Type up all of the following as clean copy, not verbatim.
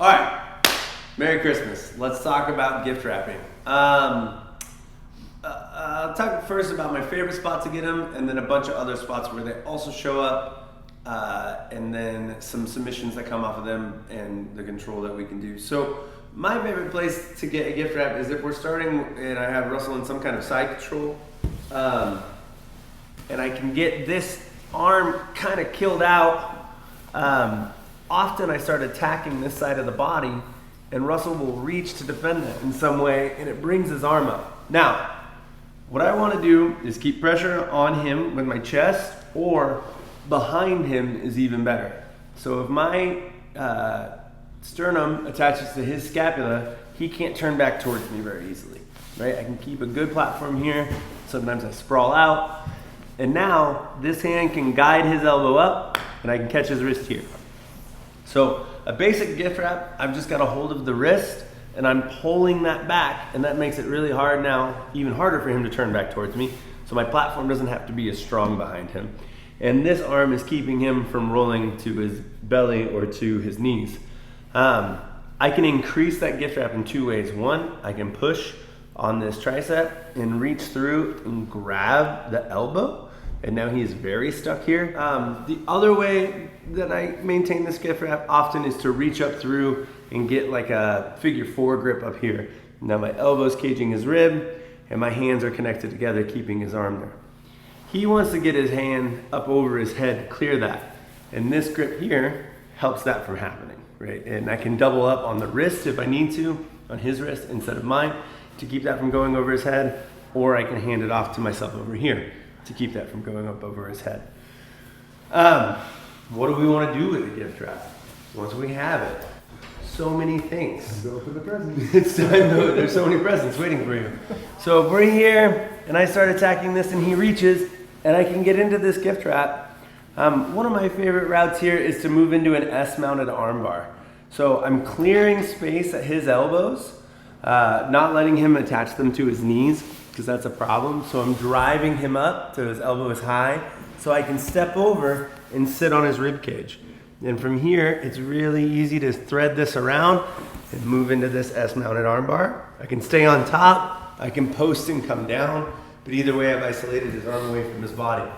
All right, Merry Christmas. Let's talk about gift wrapping. I'll talk first about my favorite spot to get them, and then a bunch of other spots where they also show up, and then some submissions that come off of them and the control that we can do. So my favorite place to get a gift wrap is if we're starting and I have Russell in some kind of side control, and I can get this arm kind of killed out. Often I start attacking this side of the body, and Russell will reach to defend it in some way, and it brings his arm up. Now, what I want to do is keep pressure on him with my chest, or behind him is even better. So if my sternum attaches to his scapula, he can't turn back towards me very easily, right? I can keep a good platform here. Sometimes I sprawl out, and now this hand can guide his elbow up, and I can catch his wrist here. So a basic gift wrap, I've just got a hold of the wrist and I'm pulling that back, and that makes it really hard now, even harder for him to turn back towards me. So my platform doesn't have to be as strong behind him. And this arm is keeping him from rolling to his belly or to his knees. I can increase that gift wrap in two ways. One, I can push on this tricep and reach through and grab the elbow, and now he is very stuck here. The other way that I maintain this gift wrap often is to reach up through and get like a figure four grip up here. Now my elbow's caging his rib, and my hands are connected together, keeping his arm there. He wants to get his hand up over his head, clear that. And this grip here helps that from happening, right? And I can double up on the wrist if I need to, on his wrist instead of mine, to keep that from going over his head, or I can hand it off to myself over here to keep that from going up over his head. What do we want to do with the gift wrap? Once we have it, so many things. Go for the presents. It's time to, there's so many presents waiting for you. So if we're here and I start attacking this and he reaches and I can get into this gift wrap, one of my favorite routes here is to move into an S-mounted arm bar. So I'm clearing space at his elbows, not letting him attach them to his knees, because that's a problem. So I'm driving him up so his elbow is high, so I can step over and sit on his rib cage. And from here, it's really easy to thread this around and move into this S-mounted arm bar. I can stay on top, I can post and come down, but either way I've isolated his arm away from his body.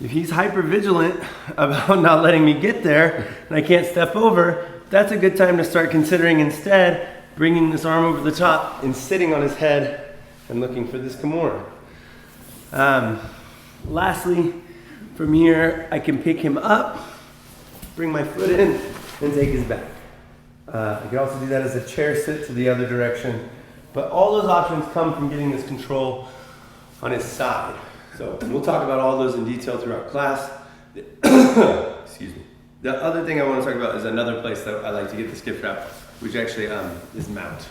If he's hyper vigilant about not letting me get there and I can't step over, that's a good time to start considering instead bringing this arm over the top and sitting on his head and looking for this Kimura. Lastly, from here, I can pick him up, bring my foot in, and take his back. I can also do that as a chair sit to the other direction, but all those options come from getting this control on his side. So we'll talk about all those in detail throughout class. Excuse me. The other thing I want to talk about is another place that I like to get this gift wrap, which actually is mount.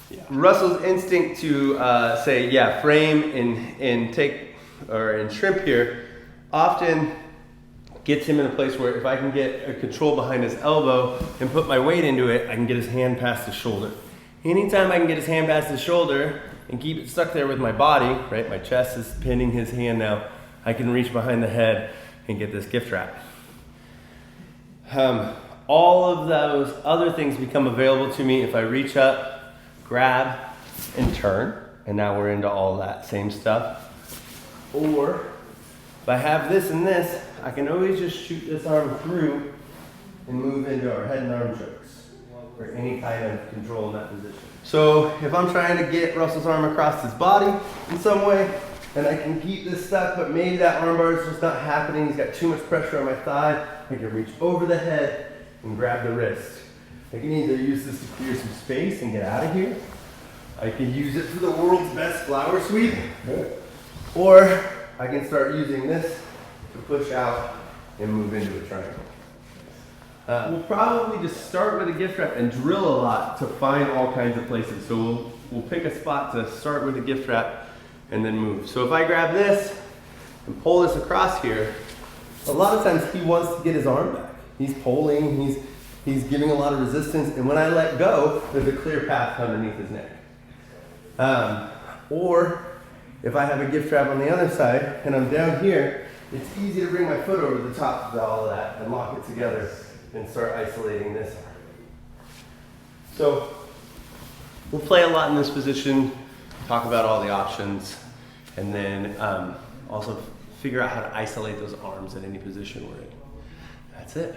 Yeah. Russell's instinct to say, yeah, frame and take, or and shrimp here, often gets him in a place where if I can get a control behind his elbow and put my weight into it, I can get his hand past his shoulder. Anytime I can get his hand past his shoulder and keep it stuck there with my body, right, my chest is pinning his hand now, I can reach behind the head and get this gift wrap. All of those other things become available to me if I reach up, grab, and turn. And now we're into all that same stuff. Or if I have this and this, I can always just shoot this arm through and move into our head and arm chokes, or any kind of control in that position. So if I'm trying to get Russell's arm across his body in some way, and I can keep this stuck, but maybe that arm bar is just not happening, he's got too much pressure on my thigh, I can reach over the head and grab the wrist. I can either use this to clear some space and get out of here. I can use it for the world's best flower sweep. Or I can start using this to push out and move into a triangle. We'll probably just start with a gift wrap and drill a lot to find all kinds of places. So we'll pick a spot to start with a gift wrap and then move. So if I grab this and pull this across here, a lot of times he wants to get his arm back. He's pulling, he's giving a lot of resistance, and when I let go, there's a clear path underneath his neck. Or if I have a gift wrap on the other side and I'm down here, it's easy to bring my foot over the top of all of that and lock it together and start isolating this arm. So we'll play a lot in this position, talk about all the options, and then also figure out how to isolate those arms in any position we're in. That's it.